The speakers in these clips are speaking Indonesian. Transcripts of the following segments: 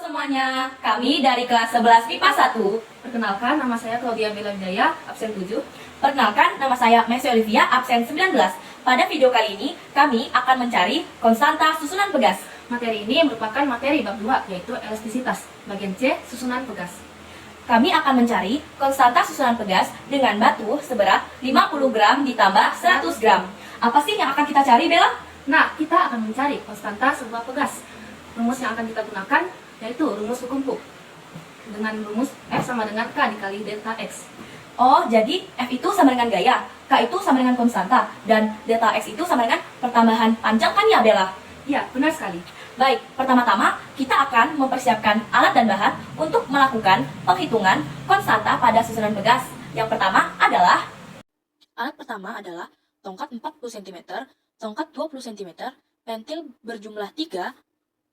Semuanya, kami dari kelas 11 MIPA 1. Perkenalkan, nama saya Claudia Bella Wijaya, absen 7. Perkenalkan, nama saya Messi Olivia, absen 19. Pada video kali ini, kami akan mencari konstanta susunan pegas. Materi ini merupakan materi bab 2, yaitu elastisitas. Bagian C, susunan pegas. Kami akan mencari konstanta susunan pegas dengan batu seberat 50 gram ditambah 100 gram. Apa sih yang akan kita cari, Bella? Nah, kita akan mencari konstanta sebuah pegas. Rumus yang akan kita gunakan yaitu rumus hukum Hooke. Dengan rumus F sama dengan K dikali delta X. Oh, jadi F itu sama dengan gaya, K itu sama dengan konstanta, dan delta X itu sama dengan pertambahan panjang kan ya, Bella? Iya, benar sekali. Baik, pertama-tama kita akan mempersiapkan alat dan bahan untuk melakukan penghitungan konstanta pada susunan pegas. Yang pertama adalah tongkat 40 cm, tongkat 20 cm, pentil berjumlah 3,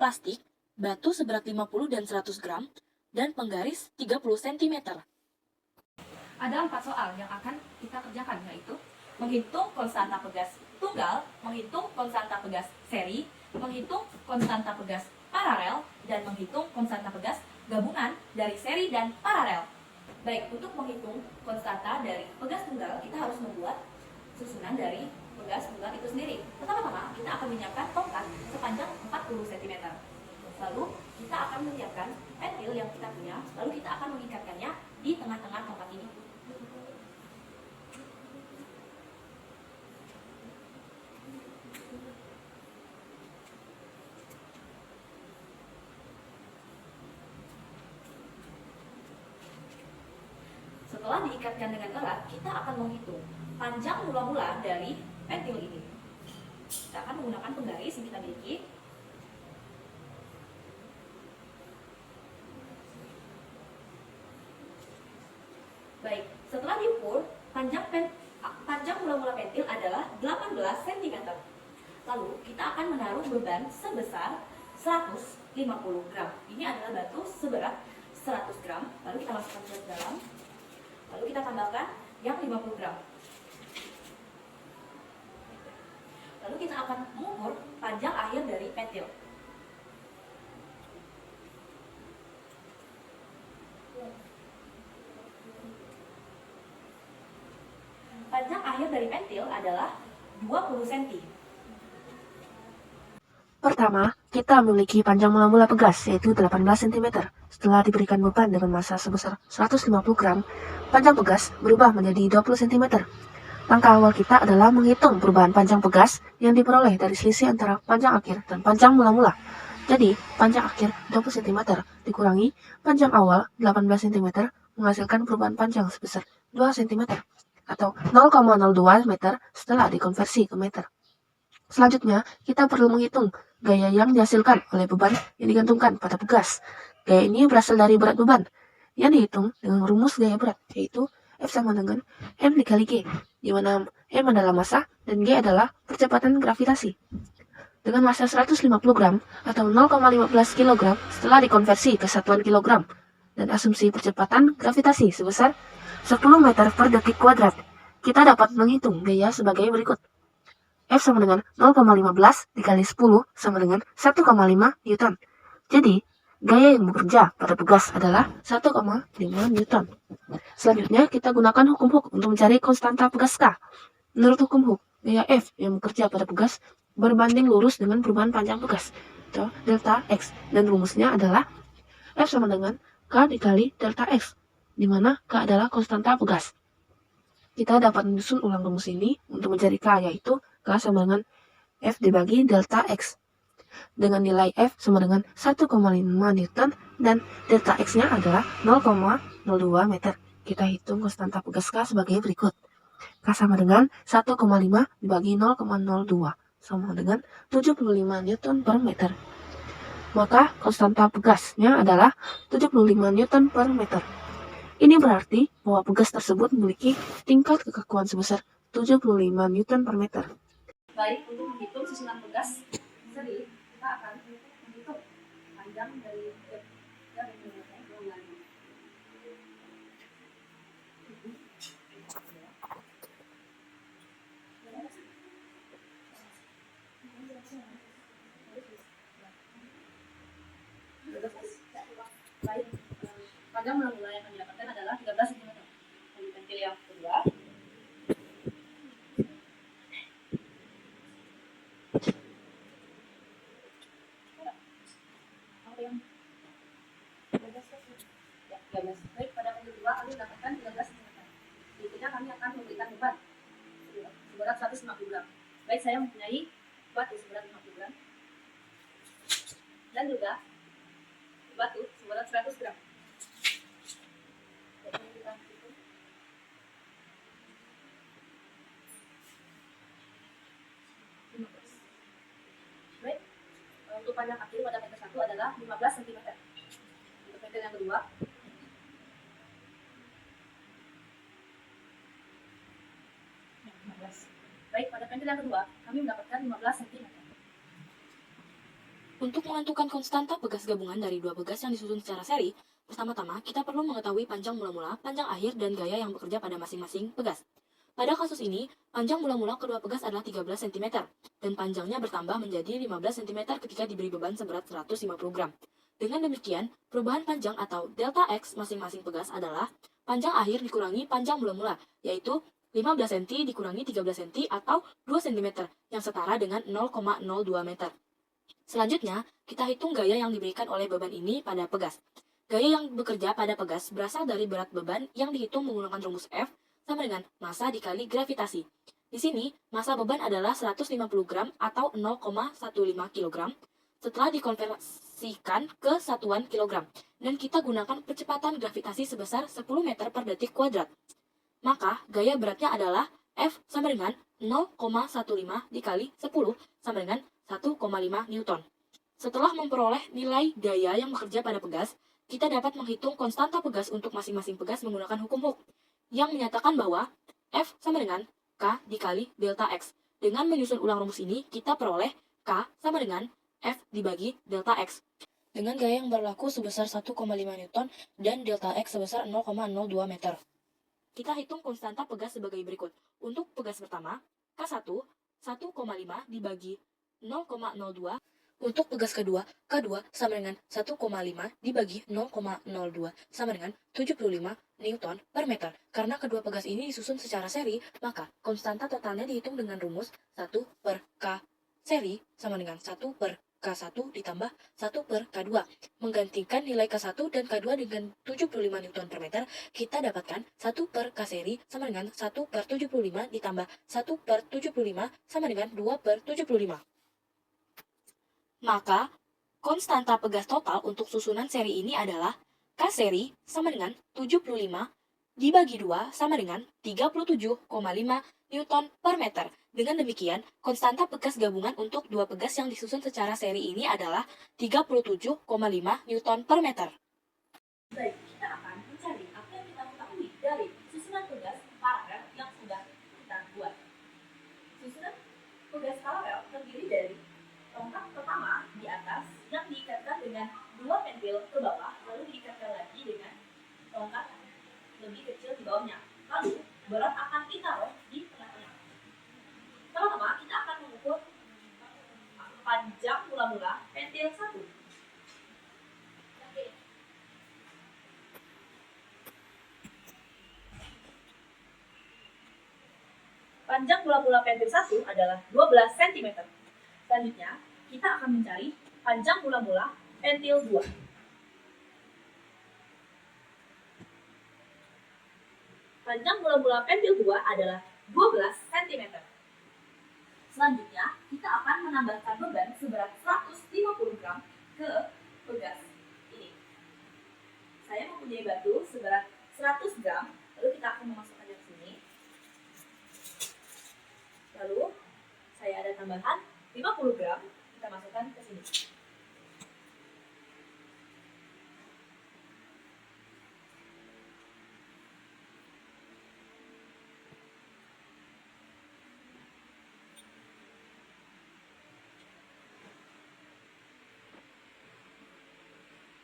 plastik, batu seberat 50 dan 100 gram, dan penggaris 30 cm. Ada 4 soal yang akan kita kerjakan, yaitu Menghitung konstanta pegas tunggal, menghitung konstanta pegas seri, menghitung konstanta pegas paralel, dan menghitung konstanta pegas gabungan dari seri dan paralel. Baik, untuk menghitung konstanta dari pegas tunggal, kita harus membuat susunan dari pegas tunggal itu sendiri. Pertama-tama, kita akan menyiapkan tongkat sepanjang 40 cm. Lalu, kita akan menyiapkan pentil yang kita punya, lalu kita akan mengikatkannya di tengah-tengah tongkat ini. Setelah diikatkan dengan erat, kita akan menghitung panjang mula-mula dari pentil ini. Kita akan menggunakan penggaris yang kita miliki. Baik, setelah diukur, panjang mula-mula pentil adalah 18 cm. Lalu, kita akan menaruh beban sebesar 150 gram. Ini adalah batu seberat 100 gram. Lalu kita masukkan ke dalam. Lalu kita tambahkan yang 50 gram. Lalu kita akan mengukur panjang akhir dari pentil. Panjang akhir dari pentil adalah 20 cm. Pertama, kita memiliki panjang mula-mula pegas, yaitu 18 cm. Setelah diberikan beban dengan massa sebesar 150 gram, panjang pegas berubah menjadi 20 cm. Langkah awal kita adalah menghitung perubahan panjang pegas yang diperoleh dari selisih antara panjang akhir dan panjang mula-mula. Jadi, panjang akhir 20 cm dikurangi panjang awal 18 cm menghasilkan perubahan panjang sebesar 2 cm atau 0,02 meter setelah dikonversi ke meter. Selanjutnya, kita perlu menghitung gaya yang dihasilkan oleh beban yang digantungkan pada pegas. Gaya ini berasal dari berat beban yang dihitung dengan rumus gaya berat, yaitu F sama dengan M dikali G, di mana M adalah massa dan G adalah percepatan gravitasi. Dengan massa 150 gram atau 0,15 kg setelah dikonversi ke satuan kilogram, dan asumsi percepatan gravitasi sebesar 10 meter per detik kuadrat, kita dapat menghitung gaya sebagai berikut. F sama dengan 0,15 dikali 10 sama dengan 1,5 Newton. Jadi, gaya yang bekerja pada pegas adalah 1,5 Newton. Selanjutnya, kita gunakan hukum Hooke untuk mencari konstanta pegas K. Menurut hukum Hooke, gaya F yang bekerja pada pegas berbanding lurus dengan perubahan panjang pegas, atau delta X. Dan rumusnya adalah F sama dengan K dikali delta X, di mana K adalah konstanta pegas. Kita dapat menyusun ulang rumus ini untuk mencari K, yaitu K sama dengan F dibagi delta X. Dengan nilai F sama dengan 1,5 Newton dan delta X-nya adalah 0,02 meter. Kita hitung konstanta pegas K sebagai berikut. K sama dengan 1,5 dibagi 0,02 sama dengan 75 Newton per meter. Maka konstanta pegasnya adalah 75 Newton per meter. Ini berarti bahwa pegas tersebut memiliki tingkat kekakuan sebesar 75 Newton per meter. Baik, untuk menghitung susunan pegas seri, kita akan menghitung panjang dari panjang mula-mula yang kami dapatkan adalah 13 cm. Dari pentil yang kedua, apa yang ya, 13. Baik, pada pentil kedua kami mendapatkan 13 cm. Berikutnya kami akan memberikan beban seberat 150 gram. Baik, saya mempunyai batu seberat 50 gram dan juga batu seberat 100 gram. Jadi kita hitung. Baik, untuk panjang kaki pada pentil 1 adalah 15 cm. Untuk pentil yang kedua, baik, pada pentil yang kedua kami mendapatkan 15 cm. Untuk menentukan konstanta pegas gabungan dari dua pegas yang disusun secara seri, pertama-tama kita perlu mengetahui panjang mula-mula, panjang akhir, dan gaya yang bekerja pada masing-masing pegas. Pada kasus ini, panjang mula-mula kedua pegas adalah 13 cm, dan panjangnya bertambah menjadi 15 cm ketika diberi beban seberat 150 gram. Dengan demikian, perubahan panjang atau delta X masing-masing pegas adalah panjang akhir dikurangi panjang mula-mula, yaitu 15 cm dikurangi 13 cm atau 2 cm, yang setara dengan 0,02 meter. Selanjutnya, kita hitung gaya yang diberikan oleh beban ini pada pegas. Gaya yang bekerja pada pegas berasal dari berat beban yang dihitung menggunakan rumus F sama dengan massa dikali gravitasi. Di sini, massa beban adalah 150 gram atau 0,15 kg setelah dikonversikan ke satuan kilogram, dan kita gunakan percepatan gravitasi sebesar 10 meter per detik kuadrat. Maka, gaya beratnya adalah F sama dengan 0,15 dikali 10 sama dengan 1,5 Newton. Setelah memperoleh nilai gaya yang bekerja pada pegas, kita dapat menghitung konstanta pegas untuk masing-masing pegas menggunakan hukum Hooke, yang menyatakan bahwa F sama dengan K dikali delta X. Dengan menyusun ulang rumus ini, kita peroleh K sama dengan F dibagi delta X. Dengan gaya yang berlaku sebesar 1,5 Newton dan delta X sebesar 0,02 meter. Kita hitung konstanta pegas sebagai berikut. Untuk pegas pertama, K1, 1,5 dibagi 0,02. Untuk pegas kedua, K2 sama dengan 1,5 dibagi 0,02 sama dengan 75 Newton per meter. Karena kedua pegas ini disusun secara seri, maka konstanta totalnya dihitung dengan rumus 1 per K seri sama dengan 1 per K1 ditambah 1 per K2. Menggantikan nilai K1 dan K2 dengan 75 Newton per meter, kita dapatkan 1 per K seri sama dengan 1 per 75 ditambah 1 per 75 sama dengan 2 per 75. Maka, konstanta pegas total untuk susunan seri ini adalah K seri sama dengan 75 dibagi 2 sama dengan 37,5 Newton per meter. Dengan demikian, konstanta pegas gabungan untuk dua pegas yang disusun secara seri ini adalah 37,5 Newton per meter. Baik, kita akan mencari apa yang kita ketahui dari susunan pegas paralel yang sudah kita buat. Susunan pegas paralel terdiri dari tongkat pertama di atas yang diikatkan dengan dua pentil ke bawah, lalu diikatkan lagi dengan tongkat lebih kecil di bawahnya. Lalu berat akan ditaruh di tengah-tengah. Pertama, kita akan mengukur panjang mula-mula pentil 1. Panjang mula-mula pentil 1 adalah 12 cm. Selanjutnya, kita akan mencari panjang mula-mula pentil 2. Panjang mula-mula pentil 2 adalah 12 cm. Selanjutnya, kita akan menambahkan beban seberat 150 gram ke pegas ini. Saya mempunyai batu seberat 100 gram, lalu kita akan memasukkannya ke sini. Lalu, saya ada tambahan 50 gram, kita masukkan ke sini.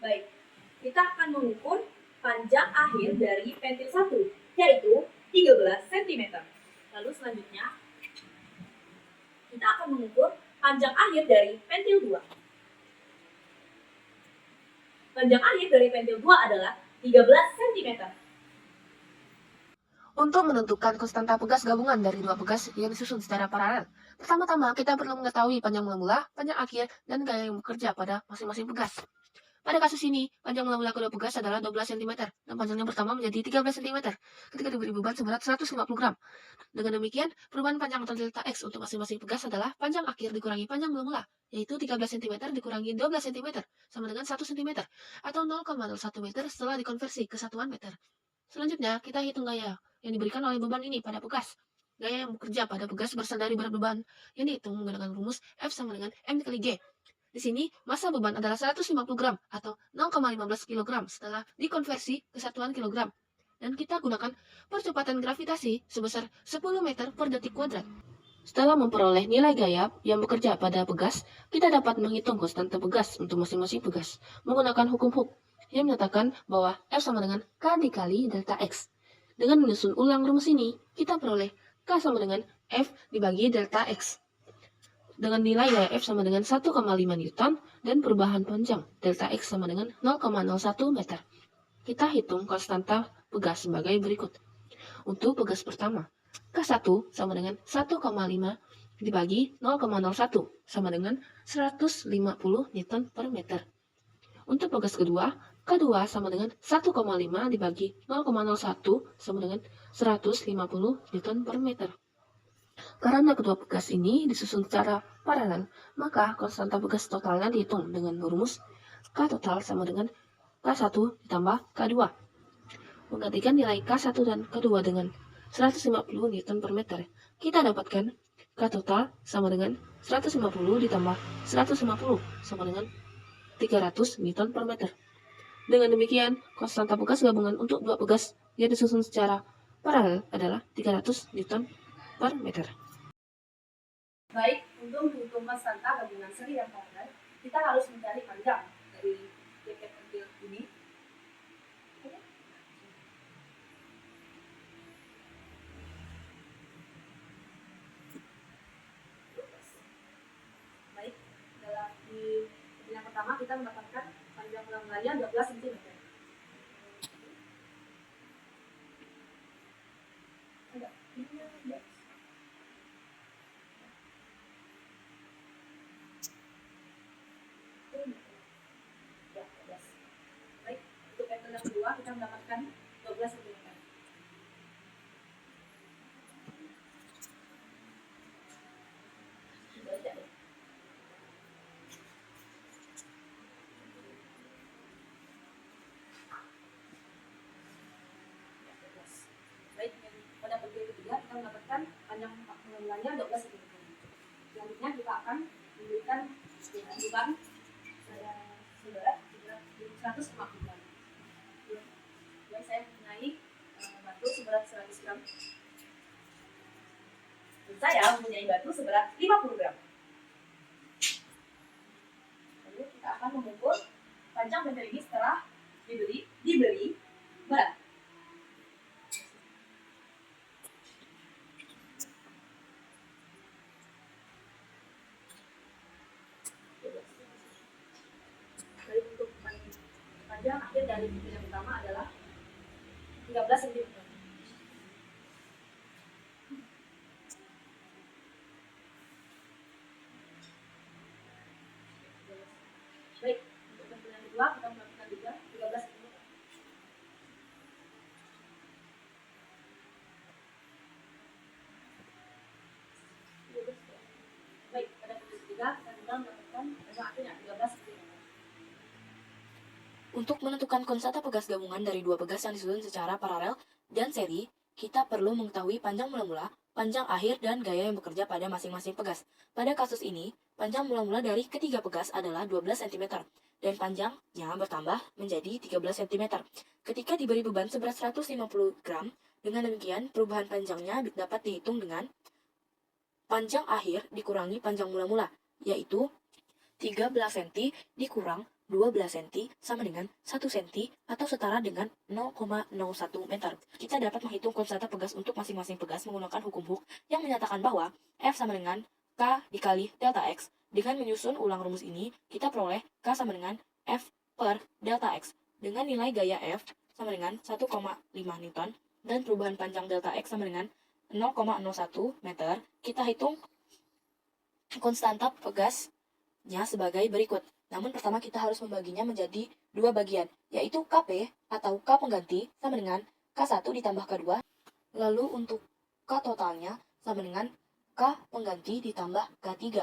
Baik, kita akan mengukur panjang akhir dari pentil 1, yaitu 13 cm. Lalu selanjutnya, kita akan mengukur panjang akhir dari pentil 2. Panjang akhir dari pentil 2 adalah 13 cm. Untuk menentukan konstanta pegas gabungan dari dua pegas yang disusun secara paralel, pertama-tama kita perlu mengetahui panjang mula-mula, panjang akhir, dan gaya yang bekerja pada masing-masing pegas. Pada kasus ini, panjang mula-mula kedua pegas adalah 12 cm dan panjangnya bertambah menjadi 13 cm ketika diberi beban seberat 150 gram. Dengan demikian, perubahan panjang atau delta X untuk masing-masing pegas adalah panjang akhir dikurangi panjang mula-mula, yaitu 13 cm dikurangi 12 cm sama dengan 1 cm atau 0,01 meter setelah dikonversi ke satuan meter. Selanjutnya, kita hitung gaya yang diberikan oleh beban ini pada pegas. Gaya yang bekerja pada pegas berasal dari berat beban yang dihitung menggunakan rumus F sama dengan M dikali G. Di sini, massa beban adalah 150 gram atau 0,15 kg setelah dikonversi ke satuan kilogram. Dan kita gunakan percepatan gravitasi sebesar 10 meter per detik kuadrat. Setelah memperoleh nilai gaya yang bekerja pada pegas, kita dapat menghitung konstanta pegas untuk masing-masing pegas menggunakan hukum Hooke yang menyatakan bahwa F sama dengan K dikali delta X. Dengan menyusun ulang rumus ini, kita peroleh K sama dengan F dibagi delta X. Dengan nilai gaya F sama dengan 1,5 Newton dan perubahan panjang delta X sama dengan 0,01 meter. Kita hitung konstanta pegas sebagai berikut. Untuk pegas pertama, K1 sama dengan 1,5 dibagi 0,01 sama dengan 150 Newton per meter. Untuk pegas kedua, K2 sama dengan 1,5 dibagi 0,01 sama dengan 150 Newton per meter. Karena kedua pegas ini disusun secara paralel, maka konstanta pegas totalnya dihitung dengan rumus K total sama dengan K1 ditambah K2. Menggantikan nilai K1 dan K2 dengan 150 Newton per meter, kita dapatkan K total sama dengan 150 ditambah 150 sama dengan 300 Newton per meter. Dengan demikian, konstanta pegas gabungan untuk dua pegas yang disusun secara paralel adalah 300 Newton per meter. Baik, untuk menghitung konstanta gabungan seri dan paralel, kita harus mencari panjang dari bracket kecil ini. Baik, di yang pertama kita mendapatkan panjang mula-mulanya 12 cm. Baik, untuk vektor yang kedua kita mendapatkan 12 cm. Baik, pada vektor ketiga kita mendapatkan panjang mula-mulanya 12 cm. Selanjutnya kita akan memberikan beban seberat 150 gram. Baik, saya mempunyai batu seberat 100 gram. Dan saya mempunyai batu seberat 50 gram. Lalu kita akan mengukur panjang benda ini setelah diberi berat. Dari untuk panjang akhir dari vektor yang pertama adalah 13 cm. Baik, untuk vektor yang kedua kita mendapatkan juga 13 cm. Baik, pada vektor ketiga kita juga mendapatkan panjang akhirnya 13 cm. Untuk menentukan konstanta pegas gabungan dari dua pegas yang disusun secara paralel dan seri, kita perlu mengetahui panjang mula-mula, panjang akhir, dan gaya yang bekerja pada masing-masing pegas. Pada kasus ini, panjang mula-mula dari ketiga pegas adalah 12 cm, dan panjangnya bertambah menjadi 13 cm. Ketika diberi beban seberat 150 gram, dengan demikian perubahan panjangnya dapat dihitung dengan panjang akhir dikurangi panjang mula-mula, yaitu 13 cm dikurang 12 cm sama dengan 1 cm atau setara dengan 0,01 meter. Kita dapat menghitung konstanta pegas untuk masing-masing pegas menggunakan hukum Hooke yang menyatakan bahwa F sama dengan K dikali delta X. Dengan menyusun ulang rumus ini, kita peroleh K sama dengan F per delta X. Dengan nilai gaya F sama dengan 1,5 Newton, dan perubahan panjang delta X sama dengan 0,01 meter. Kita hitung konstanta pegasnya sebagai berikut. Namun pertama kita harus membaginya menjadi dua bagian, yaitu Kp atau K pengganti sama dengan K1 ditambah K2. Lalu untuk K totalnya sama dengan K pengganti ditambah K3.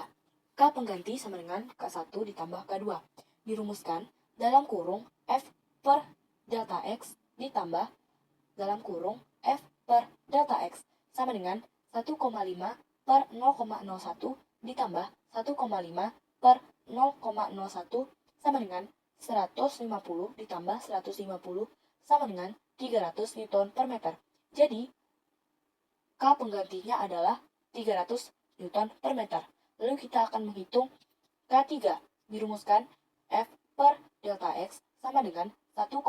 K pengganti sama dengan K1 ditambah K2. Dirumuskan dalam kurung F per delta X ditambah dalam kurung F per delta X sama dengan 1,5 per 0,01 ditambah 1,5 per 0,01 sama dengan 150 ditambah 150 sama dengan 300 Newton per meter. Jadi, K penggantinya adalah 300 Newton per meter. Lalu kita akan menghitung K3. Dirumuskan F per delta X sama dengan 1,5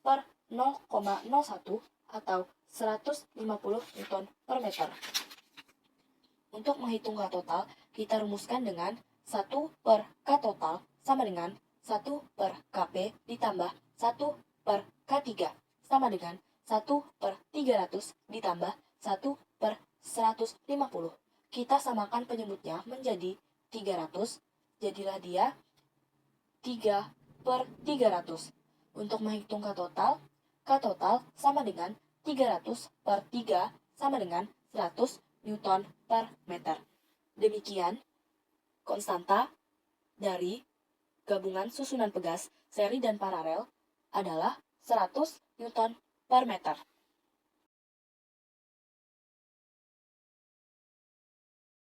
per 0,01 atau 150 Newton per meter. Untuk menghitung K total, kita rumuskan dengan 1 per K total sama dengan 1 per Kp ditambah 1 per K3 sama dengan 1 per 300 ditambah 1 per 150. Kita samakan penyebutnya menjadi 300, jadilah dia 3 per 300. Untuk menghitung K total sama dengan 300 per 3 sama dengan 100 Newton per meter. Demikian konstanta dari gabungan susunan pegas, seri dan paralel adalah 100 Newton per meter.